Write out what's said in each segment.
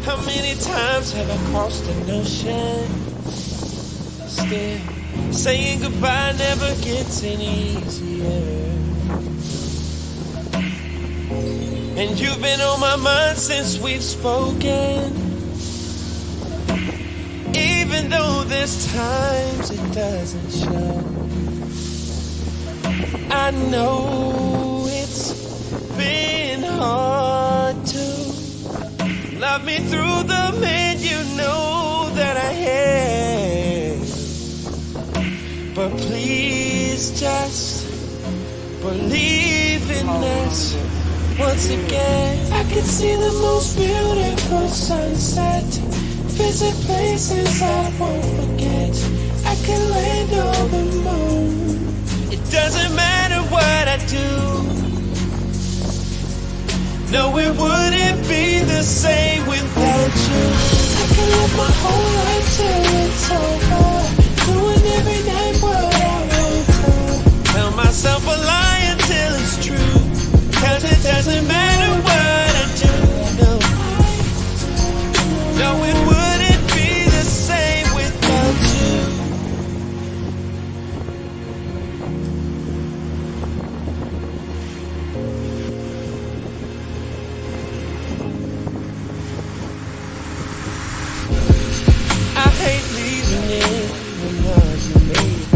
How many times have I crossed an ocean? Still, saying goodbye never gets any easier. And you've been on my mind since we've spoken. Even though there's times it doesn't show. I know it's been hard to love me through the man you know that I have. But please just believe in us. Once again, I can see the most beautiful sunset. Visit places I won't forget. I can land on the moon. It doesn't matter what I do. No, it wouldn't be the same without you. I can live my whole life till it's over, doing every night what I want to. Tell myself a lie until it's true, 'cause it doesn't matter what I do. No, it wouldn't be the same without you. I hate leaving it when you leave.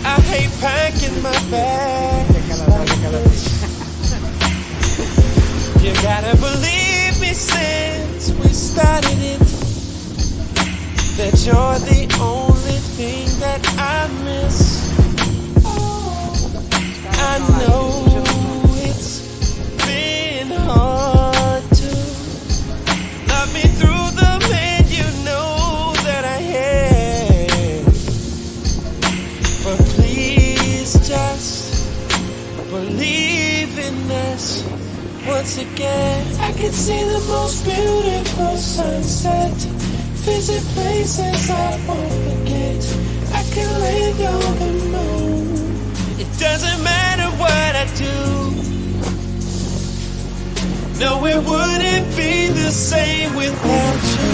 I hate packing my bags like this. You gotta believe me since we started it, that you're the only thing that I miss. I know it's been hard to love me through the man you know that I have. But please just believe in us. Once again, I can see the most beautiful sunset. Visit places I won't forget. I can land on the moon. It doesn't matter what I do. No, it wouldn't be the same without you.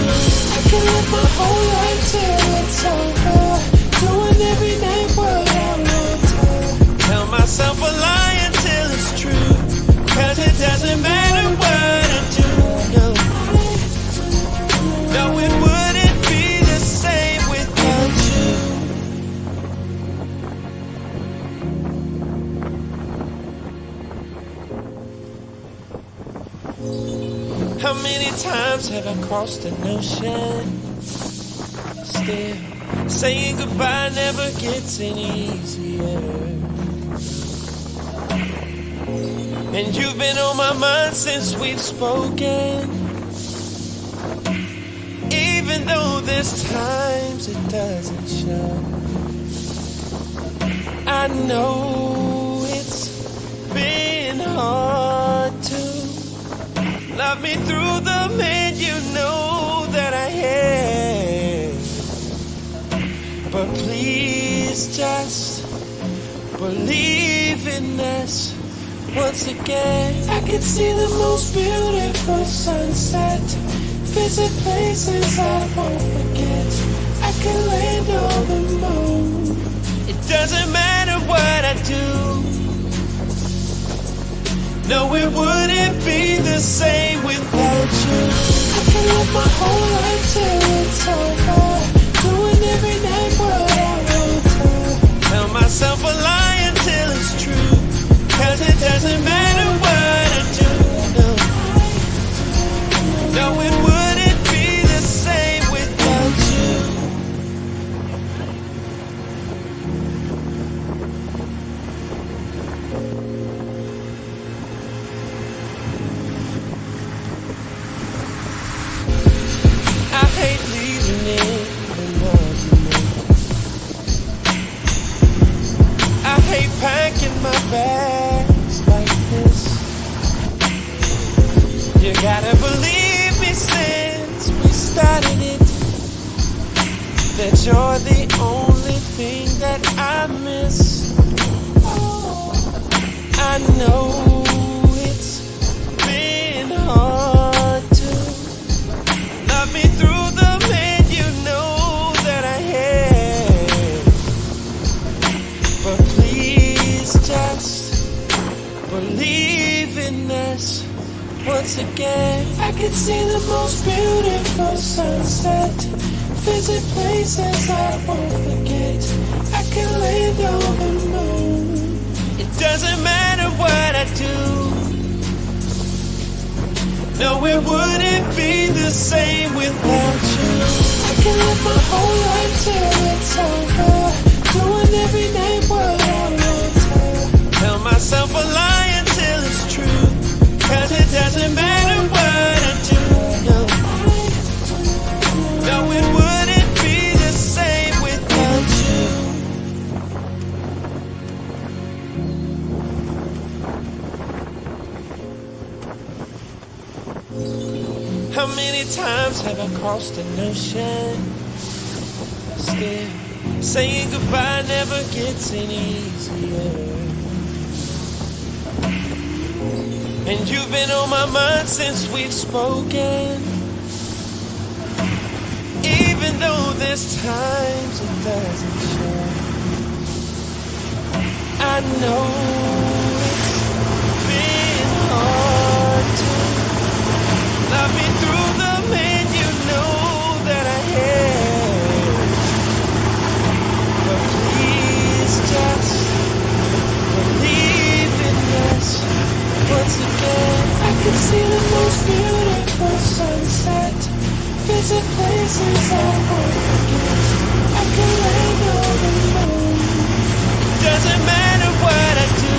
I can live my whole life till it's over, doing every night what I want to. Tell myself a lie until it's true, 'cause it doesn't matter what I do. No, it wouldn't be the same without you. How many times have I crossed an ocean? Still, saying goodbye never gets any easier. And you've been on my mind since we've spoken. Even though there's times it doesn't show. I know it's been hard to love me through the man you know that I have. But please just believe in us. Once again, I can see the most beautiful sunset. Visit places I won't forget. I can land on the moon. It doesn't matter what I do. No, it wouldn't be the same without you. I can live my whole life till it's over, doing every night what I want to. Tell myself a lie until it's true, 'cause it doesn't matter what I do. No, it wouldn't be the same without you. I hate leaving it when you leave. I hate packing my bags like this. You gotta believe me since we started it, that you're the only thing that I miss. I know it's been hard leaving us once again. I can see the most beautiful sunset, visit places I won't forget. I can land on the moon. It doesn't matter what I do. No, it wouldn't be the same without you. I can live my whole life till it's over, doing every night what I want to. Tell myself a lie until it's true, 'cause it doesn't matter what I do. No, it wouldn't be the same without you. How many times have I crossed an ocean? Still, saying goodbye never gets any easier. And you've been on my mind since we've spoken. Even though there's times it doesn't show. I know it's been hard to love me through the man you know that I am. But please just believe in us once again. I can see the most beautiful sunset, visit places I won't forget. I can land on the moon. It doesn't matter what I do.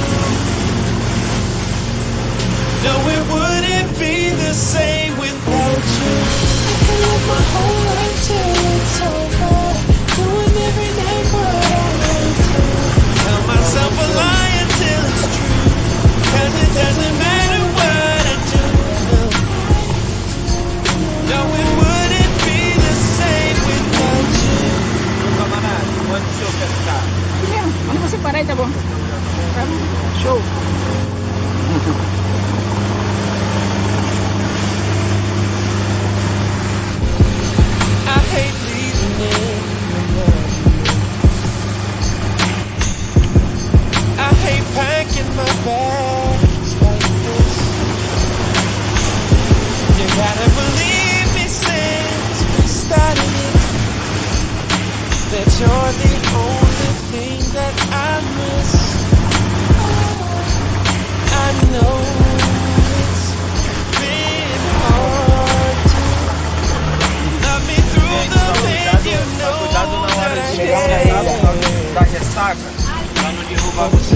No, it wouldn't be the same without you. I can live my whole life till it's over, doing every night what I want to. Tell myself a lie until it's true, 'cause it doesn't matter what I do. No, it wouldn't be the same without you. Onde o senhor quer ficar? Aqui mesmo, onde você parar aí tá bom. Show. I hate leaving it. I hate packing my bags like this. You gotta believe me since we started it, that you're the only thing that I miss. I know it's been hard to love me through the pain you know that I Chegar had. da ressaca, pra não derrubar você.